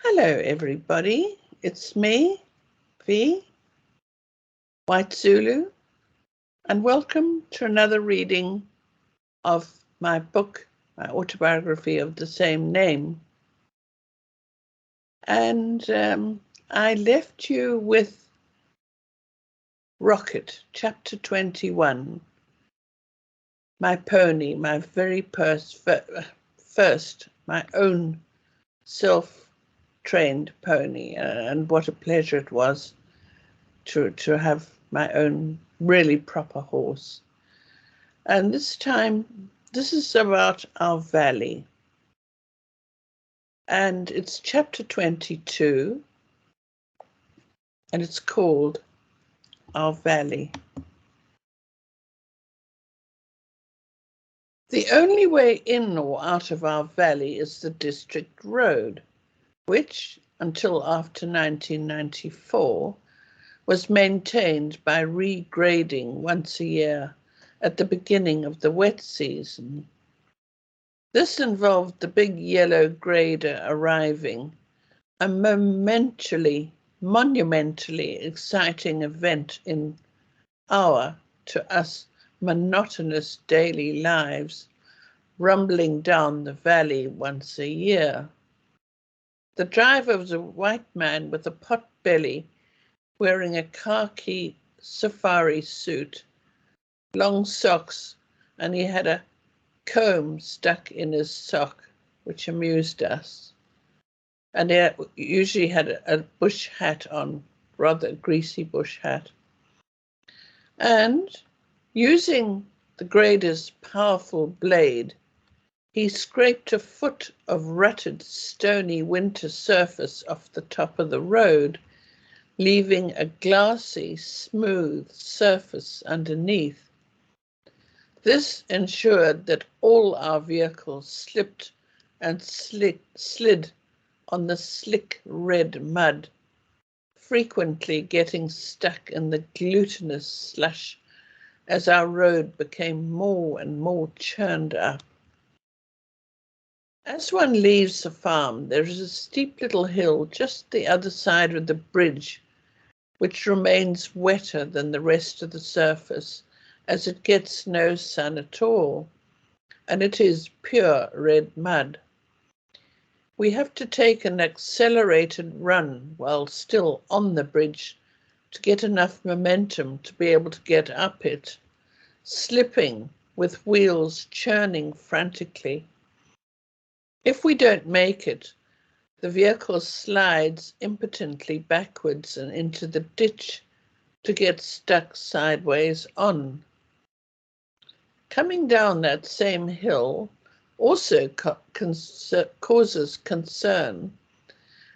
Hello everybody, it's me, V, White Zulu, and welcome to another reading of my book, my autobiography of the same name. And I left you with Rocket, chapter 21, my pony, my very first, my own self-trained pony, and what a pleasure it was to have my own really proper horse. And this time, this is about our valley. And it's chapter 22, and it's called Our Valley. The only way in or out of our valley is the district road, which, until after 1994, was maintained by regrading once a year at the beginning of the wet season. This involved the big yellow grader arriving, a monumentally exciting event in our, to us, monotonous daily lives, rumbling down the valley once a year. The driver was a white man with a pot belly, wearing a khaki safari suit, long socks, and he had a comb stuck in his sock, which amused us. And he usually had a bush hat on, rather a greasy bush hat. And using the grader's powerful blade, he scraped a foot of rutted, stony winter surface off the top of the road, leaving a glassy, smooth surface underneath. This ensured that all our vehicles slipped and slid on the slick red mud, frequently getting stuck in the glutinous slush as our road became more and more churned up. As one leaves the farm, there is a steep little hill just the other side of the bridge, which remains wetter than the rest of the surface as it gets no sun at all, and it is pure red mud. We have to take an accelerated run while still on the bridge to get enough momentum to be able to get up it, slipping with wheels churning frantically. If we don't make it, the vehicle slides impotently backwards and into the ditch to get stuck sideways on. Coming down that same hill also causes concern,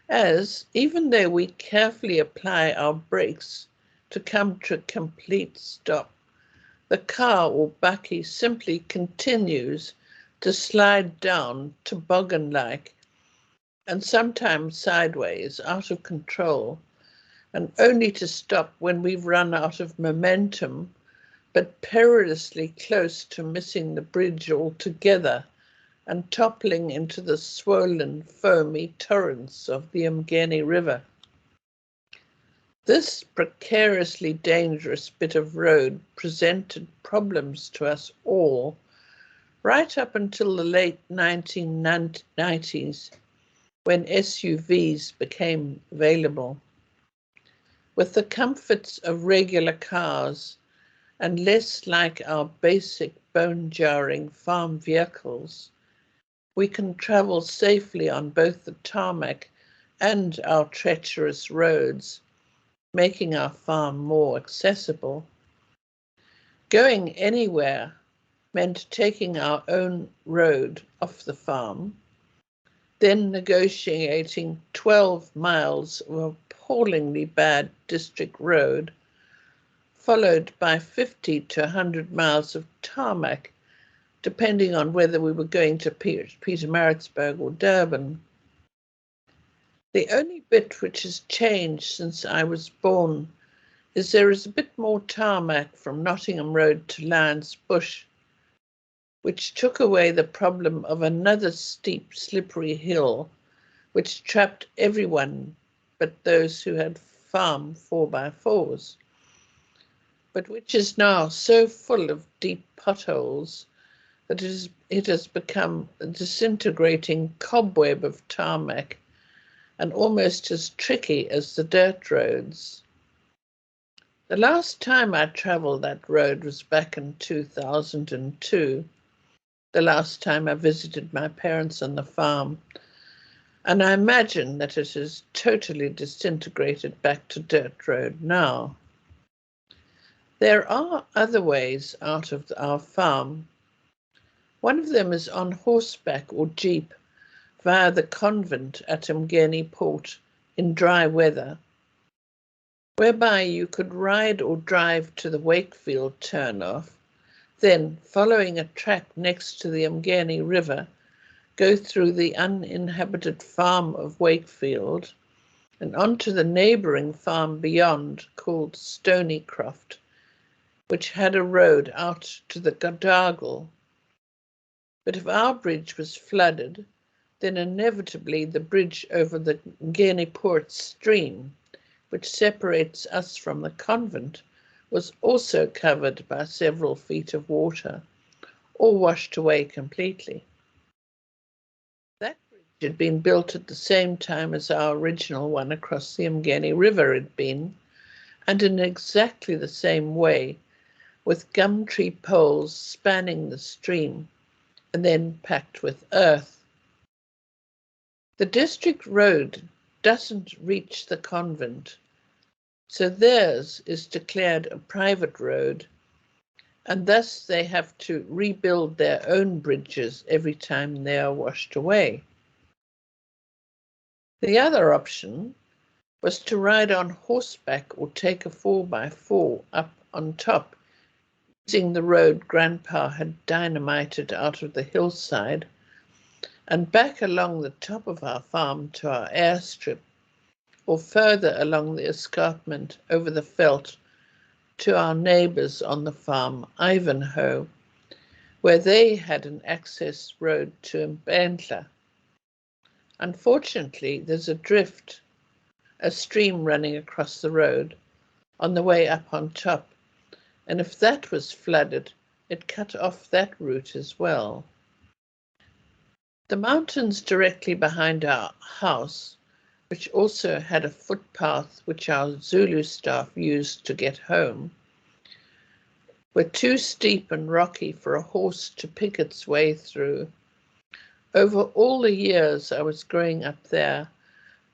as even though we carefully apply our brakes to come to a complete stop, the car or bakkie simply continues to slide down toboggan-like, and sometimes sideways, out of control, and only to stop when we've run out of momentum, but perilously close to missing the bridge altogether and toppling into the swollen, foamy torrents of the Umgeni River. This precariously dangerous bit of road presented problems to us all, right up until the late 1990s, when SUVs became available. With the comforts of regular cars and less like our basic bone-jarring farm vehicles, we can travel safely on both the tarmac and our treacherous roads, making our farm more accessible. Going anywhere meant taking our own road off the farm, then negotiating 12 miles of appallingly bad district road, followed by 50 to 100 miles of tarmac, depending on whether we were going to Pietermaritzburg or Durban. The only bit which has changed since I was born is there is a bit more tarmac from Nottingham Road to Lions Bush, which took away the problem of another steep, slippery hill which trapped everyone but those who had farm 4x4s, but which is now so full of deep potholes that it has become a disintegrating cobweb of tarmac and almost as tricky as the dirt roads. The last time I travelled that road was back in 2002, the last time I visited my parents on the farm, and I imagine that it is totally disintegrated back to dirt road now. There are other ways out of our farm. One of them is on horseback or jeep via the convent at Umgeni port in dry weather, whereby you could ride or drive to the Wakefield turnoff, then, following a track next to the Umgeni River, go through the uninhabited farm of Wakefield and onto the neighbouring farm beyond called Stonycroft, which had a road out to the Godargle. But if our bridge was flooded, then inevitably the bridge over the Umgeni Port stream, which separates us from the convent, was also covered by several feet of water, or washed away completely. That bridge had been built at the same time as our original one across the Umgeni River had been, and in exactly the same way, with gum tree poles spanning the stream and then packed with earth. The district road doesn't reach the convent, so theirs is declared a private road, and thus they have to rebuild their own bridges every time they are washed away. The other option was to ride on horseback or take a 4x4 up on top, using the road Grandpa had dynamited out of the hillside, and back along the top of our farm to our airstrip, or further along the escarpment over the veldt to our neighbours on the farm, Ivanhoe, where they had an access road to Mbandla. Unfortunately, there's a drift, a stream running across the road on the way up on top, and if that was flooded, it cut off that route as well. The mountains directly behind our house, which also had a footpath which our Zulu staff used to get home, were too steep and rocky for a horse to pick its way through. Over all the years I was growing up there,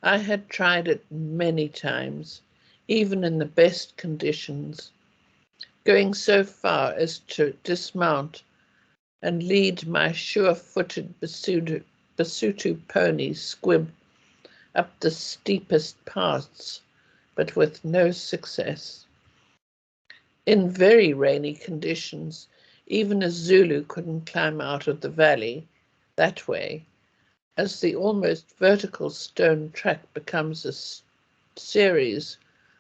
I had tried it many times, even in the best conditions, going so far as to dismount and lead my sure-footed Basutu pony Squib up the steepest paths, but with no success. In very rainy conditions, even a Zulu couldn't climb out of the valley that way, as the almost vertical stone track becomes a series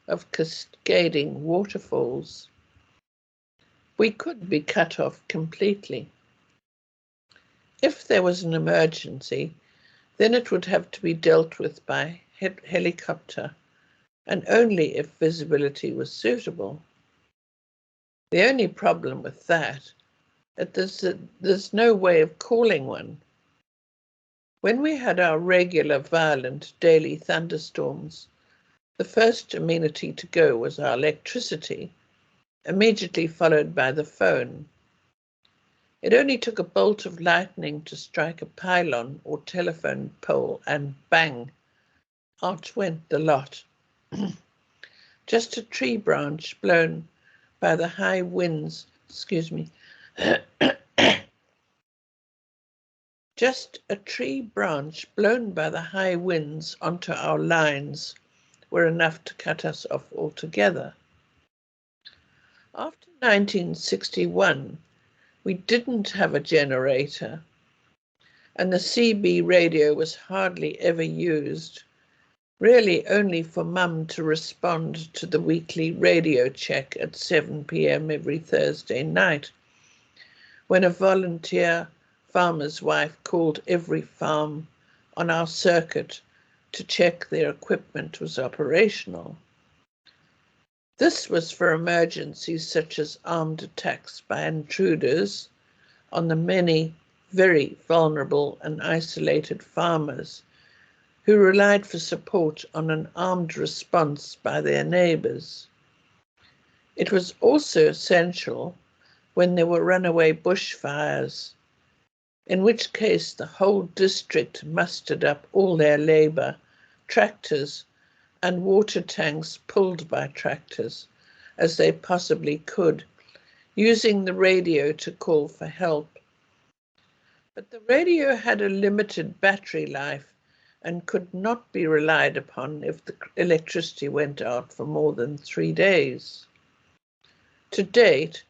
of cascading waterfalls. We could be cut off completely. If there was an emergency, then it would have to be dealt with by helicopter, and only if visibility was suitable. The only problem with that is that there's no way of calling one. When we had our regular violent daily thunderstorms, the first amenity to go was our electricity, immediately followed by the phone. It only took a bolt of lightning to strike a pylon or telephone pole, and bang, out went the lot. Just a tree branch blown by the high winds, just a tree branch blown by the high winds onto our lines were enough to cut us off altogether. After 1961, we didn't have a generator, and the CB radio was hardly ever used, really only for Mum to respond to the weekly radio check at 7 p.m. every Thursday night, when a volunteer farmer's wife called every farm on our circuit to check their equipment was operational. This was for emergencies such as armed attacks by intruders on the many very vulnerable and isolated farmers who relied for support on an armed response by their neighbours. It was also essential when there were runaway bushfires, in which case the whole district mustered up all their labour, tractors and water tanks pulled by tractors as they possibly could, using the radio to call for help. But the radio had a limited battery life and could not be relied upon if the electricity went out for more than 3 days. To date,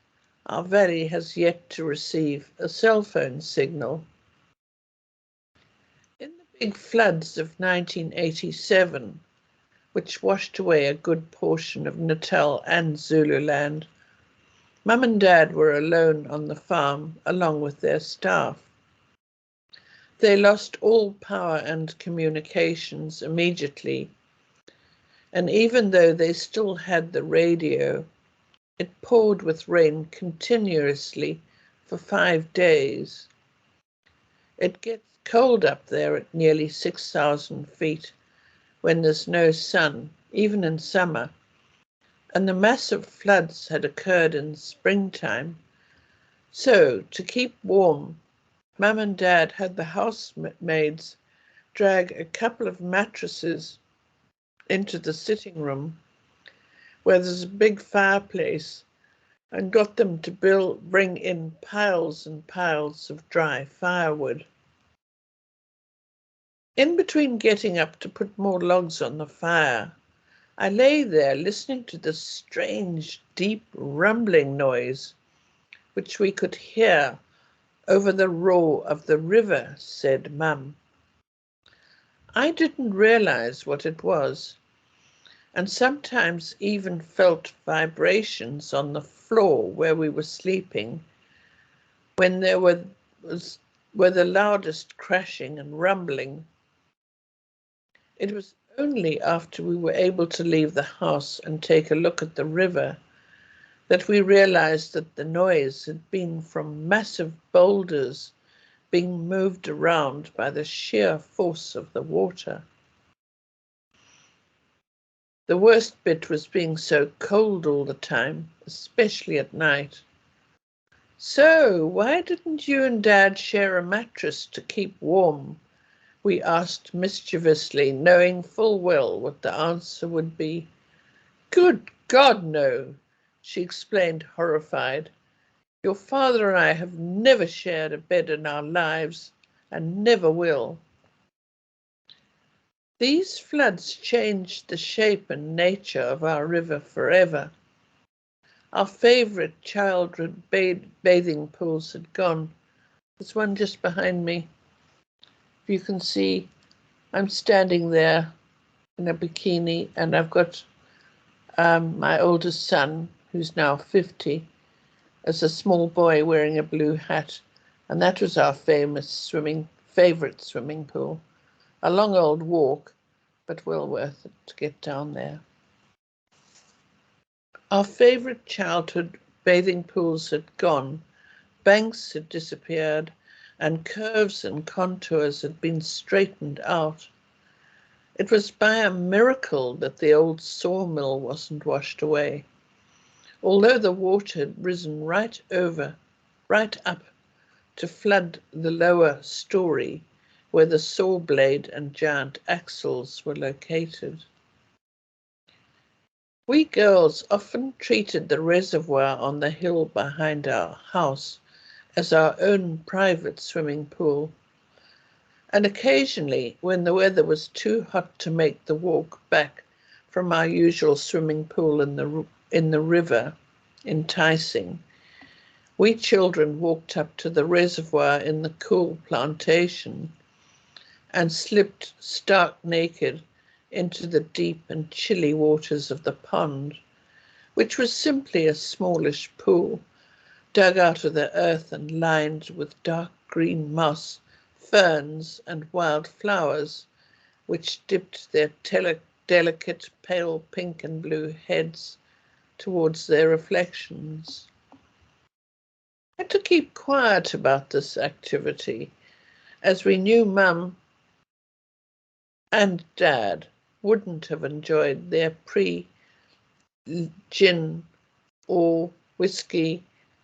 our valley has yet to receive a cell phone signal. In the big floods of 1987, which washed away a good portion of Natal and Zululand, Mum and Dad were alone on the farm along with their staff. They lost all power and communications immediately, and even though they still had the radio, it poured with rain continuously for 5 days. It gets cold up there at nearly 6,000 feet when there's no sun, even in summer, and the massive floods had occurred in springtime. So, to keep warm, Mum and Dad had the housemaids drag a couple of mattresses into the sitting room where there's a big fireplace and got them to bring in piles and piles of dry firewood. In between getting up to put more logs on the fire, I lay there listening to this strange, deep rumbling noise, which we could hear over the roar of the river, said Mum. I didn't realize what it was, and sometimes even felt vibrations on the floor where we were sleeping when there were the loudest crashing and rumbling. It was only after we were able to leave the house and take a look at the river that we realized that the noise had been from massive boulders being moved around by the sheer force of the water. The worst bit was being so cold all the time, especially at night. So, why didn't you and Dad share a mattress to keep warm? We asked mischievously, knowing full well what the answer would be. Good God, no, she explained, horrified. Your father and I have never shared a bed in our lives and never will. These floods changed the shape and nature of our river forever. Our favourite childhood bathing pools had gone. There's one just behind me. If you can see, I'm standing there in a bikini, and I've got my oldest son, who's now 50, as a small boy wearing a blue hat, and that was our favourite swimming pool. A long old walk, but well worth it to get down there. Our favourite childhood bathing pools had gone, banks had disappeared, and curves and contours had been straightened out. It was by a miracle that the old sawmill wasn't washed away, although the water had risen right up to flood the lower story where the saw blade and giant axles were located. We girls often treated the reservoir on the hill behind our house as our own private swimming pool, and occasionally, when the weather was too hot to make the walk back from our usual swimming pool in the river enticing, we children walked up to the reservoir in the cool plantation and slipped stark naked into the deep and chilly waters of the pond, which was simply a smallish pool dug out of the earth and lined with dark green moss, ferns and wild flowers, which dipped their delicate pale pink and blue heads towards their reflections. I had to keep quiet about this activity, as we knew Mum and Dad wouldn't have enjoyed their pre-gin or whiskey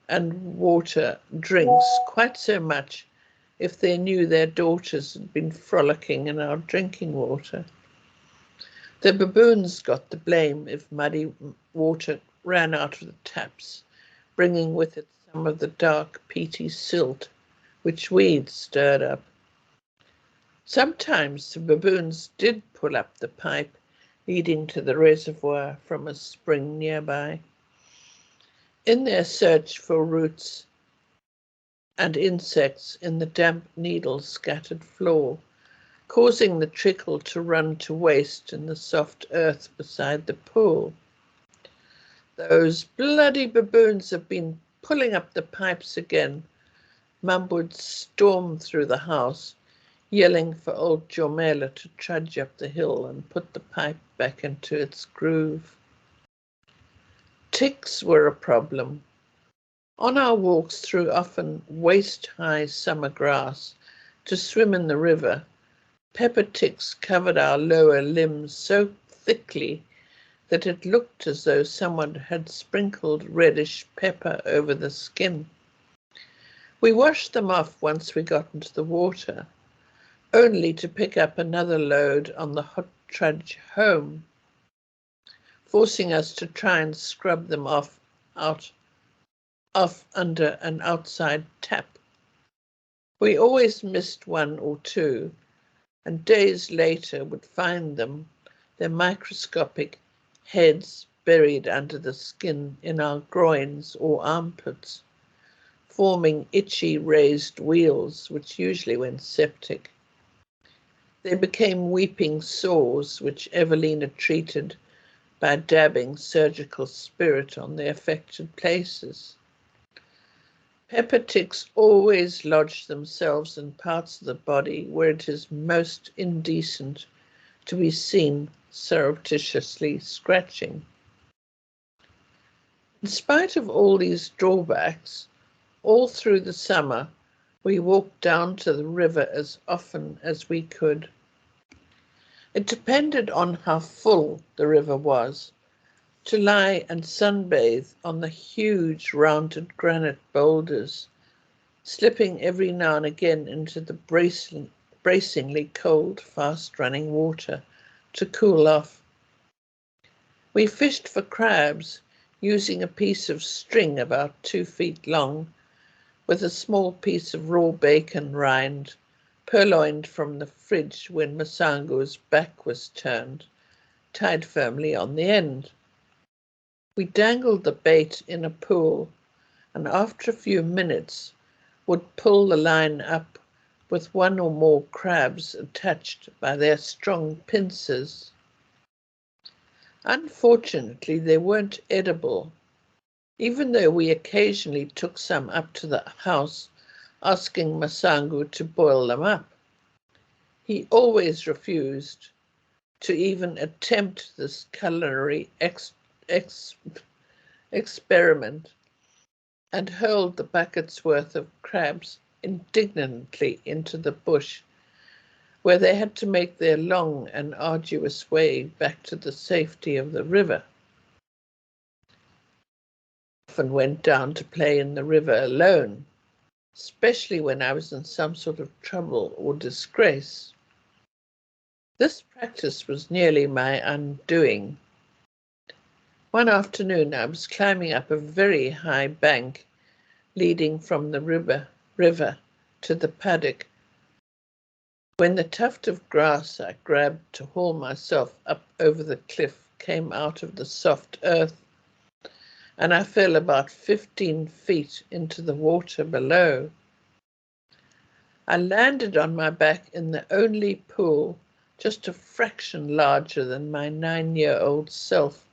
and water drinks quite so much if they knew their daughters had been frolicking in our drinking water. The baboons got the blame if muddy water ran out of the taps, bringing with it some of the dark, peaty silt which we'd stirred up. Sometimes the baboons did pull up the pipe leading to the reservoir from a spring nearby. In their search for roots and insects in the damp needle-scattered floor, causing the trickle to run to waste in the soft earth beside the pool. Those bloody baboons have been pulling up the pipes again. Mum would storm through the house, yelling for old Jormela to trudge up the hill and put the pipe back into its groove. Ticks were a problem. On our walks through often waist-high summer grass to swim in the river, pepper ticks covered our lower limbs so thickly that it looked as though someone had sprinkled reddish pepper over the skin. We washed them off once we got into the water, only to pick up another load on the hot trudge home, forcing us to try and scrub them off under an outside tap. We always missed one or two, and days later would find them, their microscopic heads buried under the skin in our groins or armpits, forming itchy raised wheals which usually went septic. They became weeping sores which Evelina treated by dabbing surgical spirit on the affected places. Pepper ticks always lodge themselves in parts of the body where it is most indecent to be seen surreptitiously scratching. In spite of all these drawbacks, all through the summer we walked down to the river as often as we could. It depended on how full the river was. To lie and sunbathe on the huge rounded granite boulders, slipping every now and again into the bracingly cold, fast-running water to cool off. We fished for crabs using a piece of string about 2 feet long with a small piece of raw bacon rind purloined from the fridge when Masango's back was turned, tied firmly on the end. We dangled the bait in a pool and after a few minutes would pull the line up with one or more crabs attached by their strong pincers. Unfortunately, they weren't edible, even though we occasionally took some up to the house asking Masango to boil them up. He always refused to even attempt this culinary experiment and hurled the bucket's worth of crabs indignantly into the bush, where they had to make their long and arduous way back to the safety of the river. I often went down to play in the river alone, especially when I was in some sort of trouble or disgrace. This practice was nearly my undoing. One afternoon I was climbing up a very high bank leading from the river to the paddock when the tuft of grass I grabbed to haul myself up over the cliff came out of the soft earth, and I fell about 15 feet into the water below. I landed on my back in the only pool just a fraction larger than my 9-year-old self,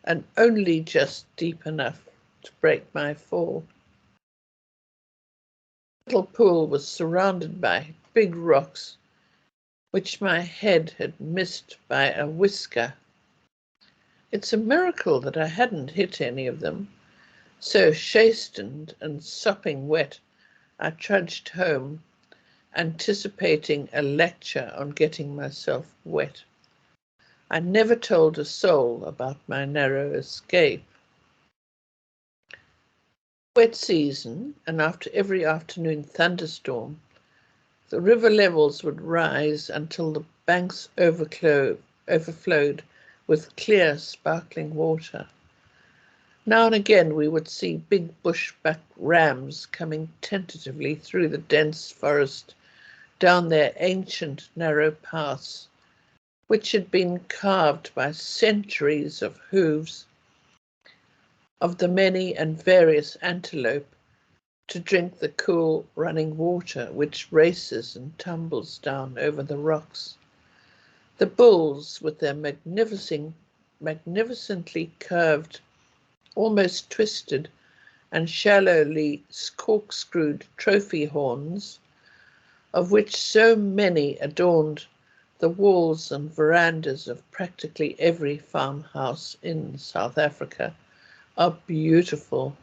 and only just deep enough to break my fall. The little pool was surrounded by big rocks, which my head had missed by a whisker. It's a miracle that I hadn't hit any of them. So chastened and sopping wet, I trudged home, anticipating a lecture on getting myself wet. I never told a soul about my narrow escape. Wet season, and after every afternoon thunderstorm, the river levels would rise until the banks overflowed with clear, sparkling water. Now and again we would see big bushbuck rams coming tentatively through the dense forest down their ancient narrow paths, which had been carved by centuries of hooves of the many and various antelope to drink the cool running water which races and tumbles down over the rocks. The bulls, with their magnificently curved, almost twisted and shallowly corkscrewed trophy horns, of which so many adorned the walls and verandas of practically every farmhouse in South Africa, are beautiful.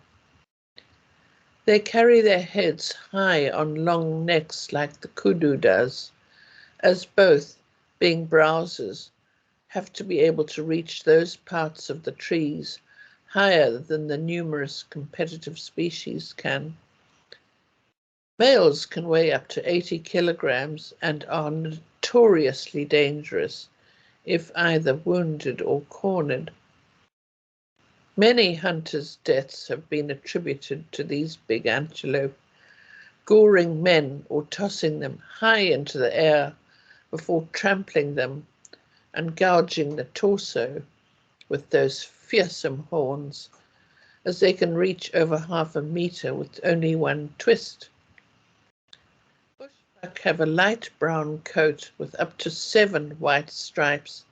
They carry their heads high on long necks like the kudu does, as both, being browsers, have to be able to reach those parts of the trees higher than the numerous competitive species can. Males can weigh up to 80 kilograms and are notoriously dangerous if either wounded or cornered. Many hunters' deaths have been attributed to these big antelope, goring men or tossing them high into the air before trampling them and gouging the torso with those fearsome horns, as they can reach over 1/2 meter with only one twist. Bushbuck have a light brown coat with up to 7 white stripes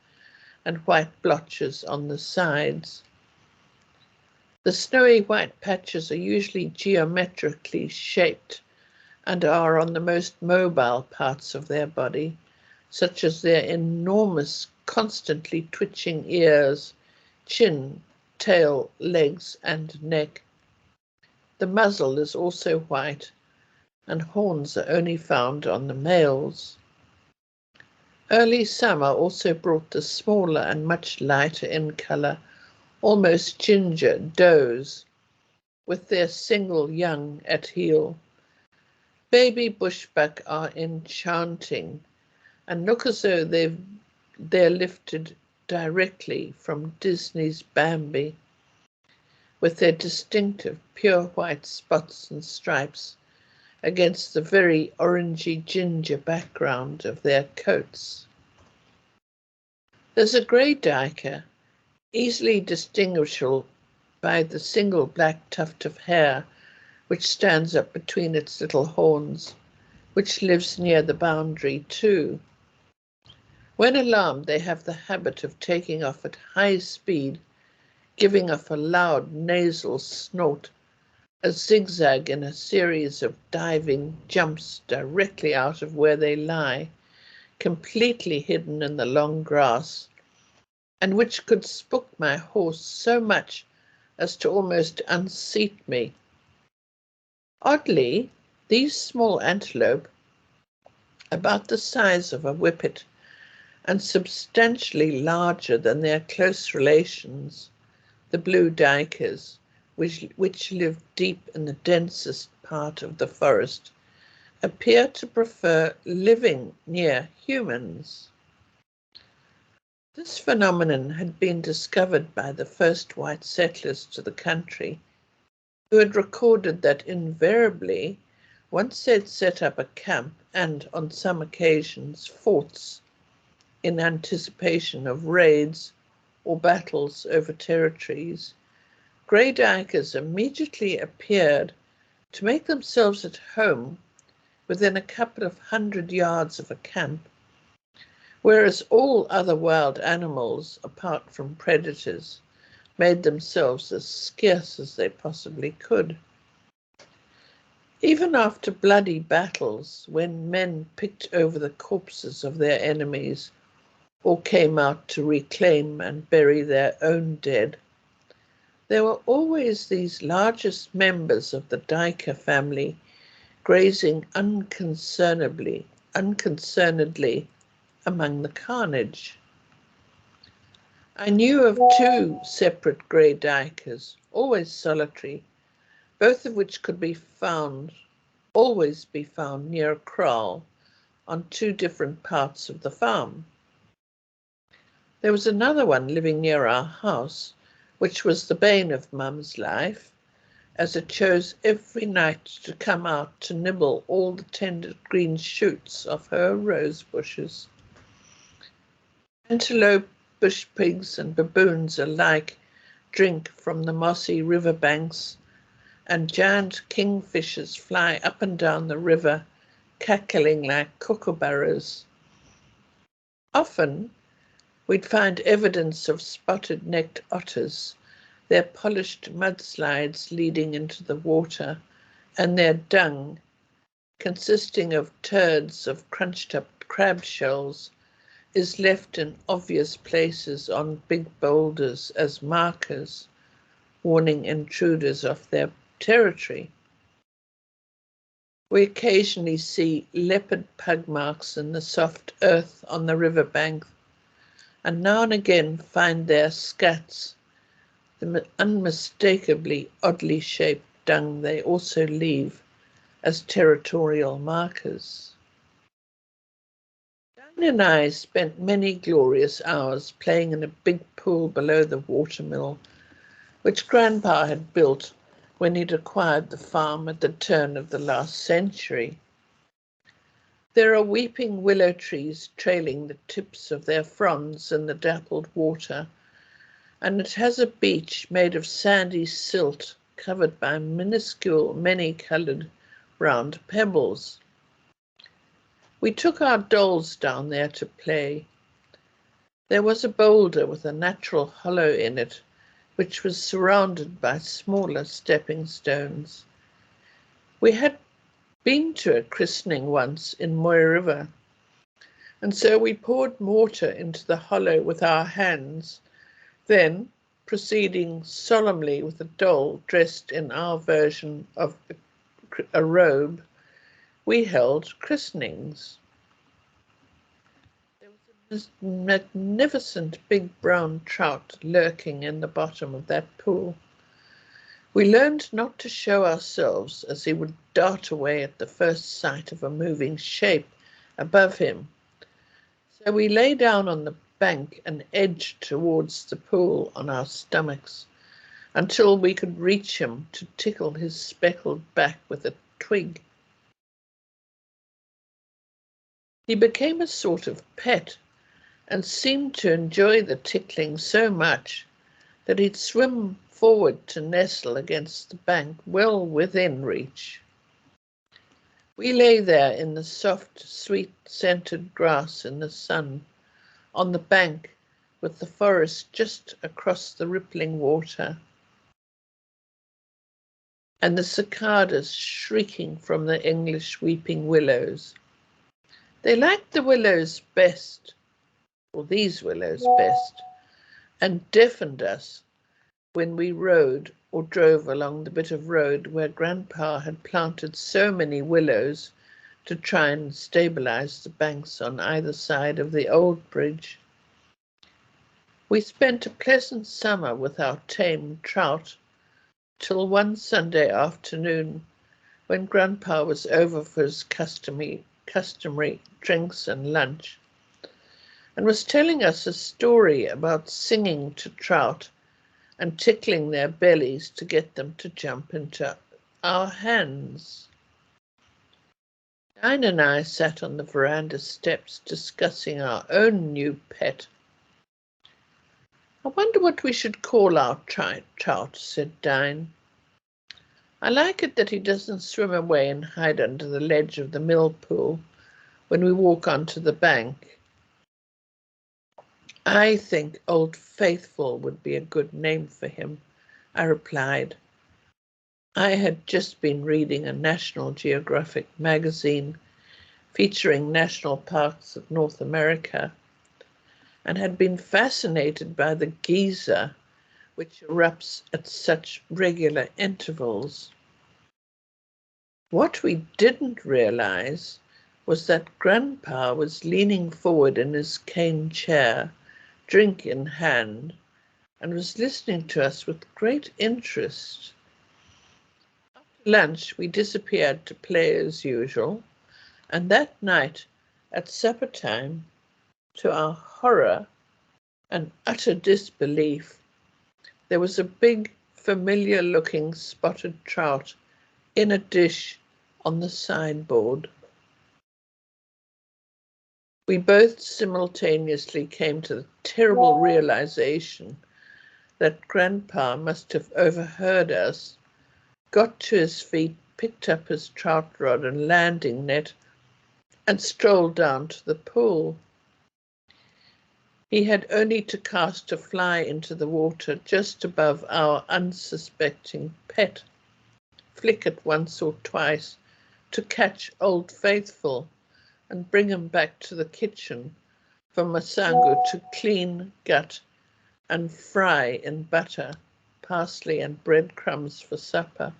and white blotches on the sides. The snowy white patches are usually geometrically shaped and are on the most mobile parts of their body, such as their enormous, constantly twitching ears, chin, tail, legs, and neck. The muzzle is also white, and horns are only found on the males. Early summer also brought the smaller and much lighter in colour, almost ginger does, with their single young at heel. Baby bushbuck are enchanting and look as though they're lifted directly from Disney's Bambi, with their distinctive pure white spots and stripes against the very orangey ginger background of their coats. There's a grey duiker, easily distinguishable by the single black tuft of hair which stands up between its little horns, which lives near the boundary too. When alarmed, they have the habit of taking off at high speed, giving off a loud nasal snort, a zigzag in a series of diving jumps directly out of where they lie, completely hidden in the long grass, and which could spook my horse so much as to almost unseat me. Oddly, these small antelope, about the size of a whippet and substantially larger than their close relations, the blue duikers, which live deep in the densest part of the forest, appear to prefer living near humans. This phenomenon had been discovered by the first white settlers to the country, who had recorded that invariably, once they'd set up a camp and, on some occasions, forts in anticipation of raids or battles over territories, grey duikers immediately appeared to make themselves at home within a couple of 100 yards of a camp, whereas all other wild animals, apart from predators, made themselves as scarce as they possibly could. Even after bloody battles, when men picked over the corpses of their enemies or came out to reclaim and bury their own dead, there were always these largest members of the duiker family grazing unconcernedly among the carnage. I knew of two separate grey duikers, always solitary, both of which could always be found near a kraal on two different parts of the farm. There was another one living near our house, which was the bane of Mum's life, as it chose every night to come out to nibble all the tender green shoots of her rose bushes. Antelope, bush pigs and baboons alike drink from the mossy river banks, and giant kingfishers fly up and down the river, cackling like kookaburras. Often we'd find evidence of spotted-necked otters, their polished mudslides leading into the water, and their dung, consisting of turds of crunched-up crab shells, is left in obvious places on big boulders as markers, warning intruders of their territory. We occasionally see leopard pug marks in the soft earth on the riverbank, and now and again find their scats, the unmistakably oddly shaped dung they also leave as territorial markers. Diane and I spent many glorious hours playing in a big pool below the watermill, which Grandpa had built when he'd acquired the farm at the turn of the last century. There are weeping willow trees trailing the tips of their fronds in the dappled water, and it has a beach made of sandy silt covered by minuscule, many-coloured round pebbles. We took our dolls down there to play. There was a boulder with a natural hollow in it, which was surrounded by smaller stepping stones. We had been to a christening once in Moy River, and so we poured mortar into the hollow with our hands, then, proceeding solemnly with a doll dressed in our version of a robe, we held christenings. There was a magnificent big brown trout lurking in the bottom of that pool. We learned not to show ourselves, as he would dart away at the first sight of a moving shape above him. So we lay down on the bank and edged towards the pool on our stomachs until we could reach him to tickle his speckled back with a twig. He became a sort of pet and seemed to enjoy the tickling so much that he'd swim forward to nestle against the bank well within reach. We lay there in the soft, sweet-scented grass in the sun, on the bank with the forest just across the rippling water, and the cicadas shrieking from the English weeping willows. They liked the willows best, or these willows best, and deafened us when we rode or drove along the bit of road where Grandpa had planted so many willows to try and stabilize the banks on either side of the old bridge. We spent a pleasant summer with our tame trout till one Sunday afternoon when Grandpa was over for his customary drinks and lunch, and was telling us a story about singing to trout and tickling their bellies to get them to jump into our hands. Diane and I sat on the veranda steps discussing our own new pet. I wonder what we should call our trout, said Diane. I like it that he doesn't swim away and hide under the ledge of the mill pool when we walk onto the bank. I think Old Faithful would be a good name for him, I replied. I had just been reading a National Geographic magazine featuring national parks of North America and had been fascinated by the geyser which erupts at such regular intervals. What we didn't realize was that Grandpa was leaning forward in his cane chair, drink in hand, and was listening to us with great interest. After lunch, we disappeared to play as usual, and that night, at supper time, to our horror and utter disbelief, there was a big, familiar-looking spotted trout in a dish on the sideboard. We both simultaneously came to the terrible realization that Grandpa must have overheard us, got to his feet, picked up his trout rod and landing net, and strolled down to the pool. He had only to cast a fly into the water just above our unsuspecting pet, flick it once or twice to catch Old Faithful and bring him back to the kitchen for Masango to clean, gut, and fry in butter, parsley and breadcrumbs for supper.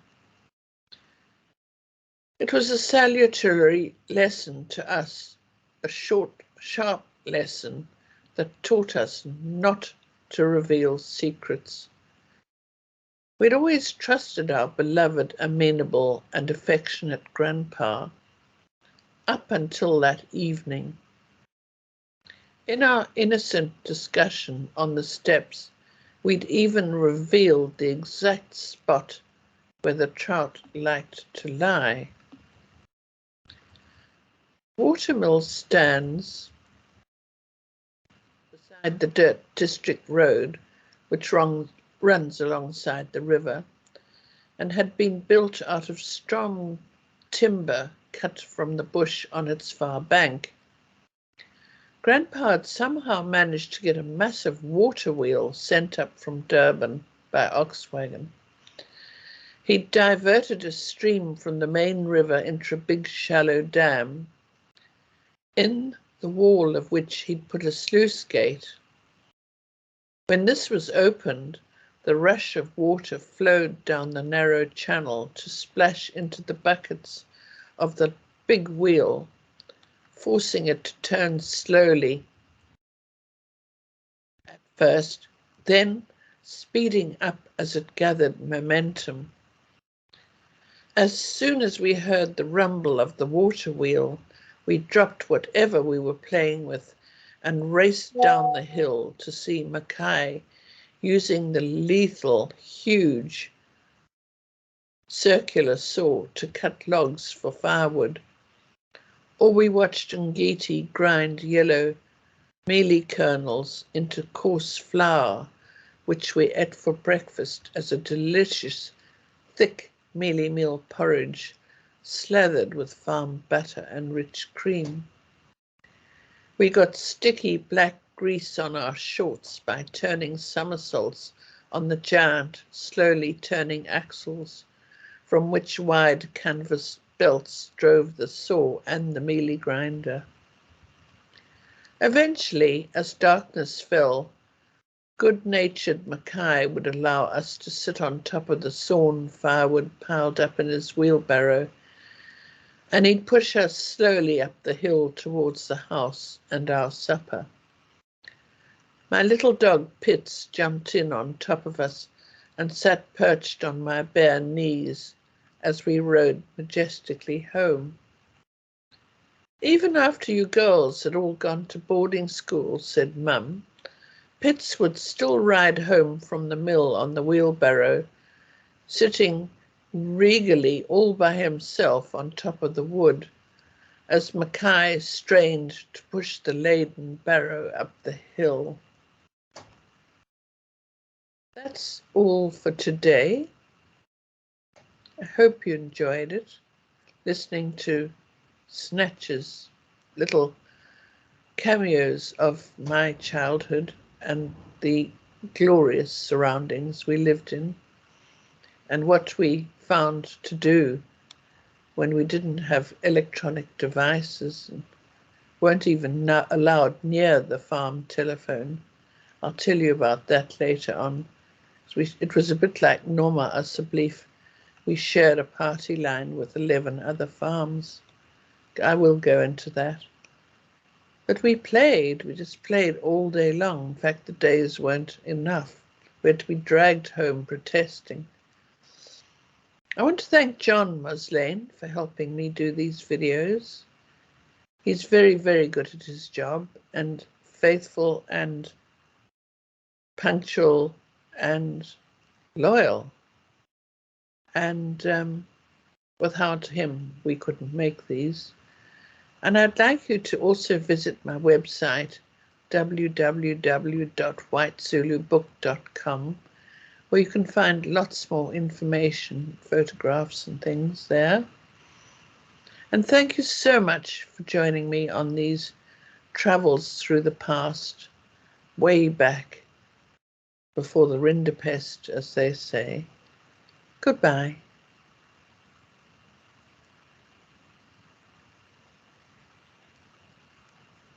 It was a salutary lesson to us, a short, sharp lesson that taught us not to reveal secrets. We'd always trusted our beloved, amenable and affectionate Grandpa, up until that evening. In our innocent discussion on the steps, we'd even revealed the exact spot where the trout liked to lie. Watermill stands beside the dirt district road, which runs alongside the river, and had been built out of strong timber cut from the bush on its far bank. Grandpa had somehow managed to get a massive water wheel sent up from Durban by ox wagon. He'd diverted a stream from the main river into a big shallow dam, in the wall of which he'd put a sluice gate. When this was opened, the rush of water flowed down the narrow channel to splash into the buckets of the big wheel, forcing it to turn slowly at first, then speeding up as it gathered momentum. As soon as we heard the rumble of the water wheel, we dropped whatever we were playing with and raced down the hill to see Mackay using the lethal, huge circular saw to cut logs for firewood. Or we watched Umgeni grind yellow mealie kernels into coarse flour, which we ate for breakfast as a delicious, thick mealie meal porridge, slathered with farm butter and rich cream. We got sticky black grease on our shorts by turning somersaults on the giant, slowly turning axles, from which wide canvas belts drove the saw and the mealie grinder. Eventually, as darkness fell, good-natured Mackay would allow us to sit on top of the sawn firewood piled up in his wheelbarrow, and he'd push us slowly up the hill towards the house and our supper. My little dog Pitts jumped in on top of us and sat perched on my bare knees as we rode majestically home. Even after you girls had all gone to boarding school, said Mum, Pitts would still ride home from the mill on the wheelbarrow, sitting regally all by himself on top of the wood, as Mackay strained to push the laden barrow up the hill. That's all for today. I hope you enjoyed it, listening to snatches, little cameos of my childhood and the glorious surroundings we lived in, and what we found to do when we didn't have electronic devices and weren't even allowed near the farm telephone. I'll tell you about that later on. It was a bit like Norma Asseblief. We shared a party line with 11 other farms. I will go into that. But we just played all day long. In fact, the days weren't enough. We had to be dragged home protesting. I want to thank John Muslane for helping me do these videos. He's very, very good at his job and faithful and punctual and loyal. And without him, we couldn't make these. And I'd like you to also visit my website, www.whitezulubook.com, where you can find lots more information, photographs and things there. And thank you so much for joining me on these travels through the past, way back before the Rinderpest, as they say. Goodbye.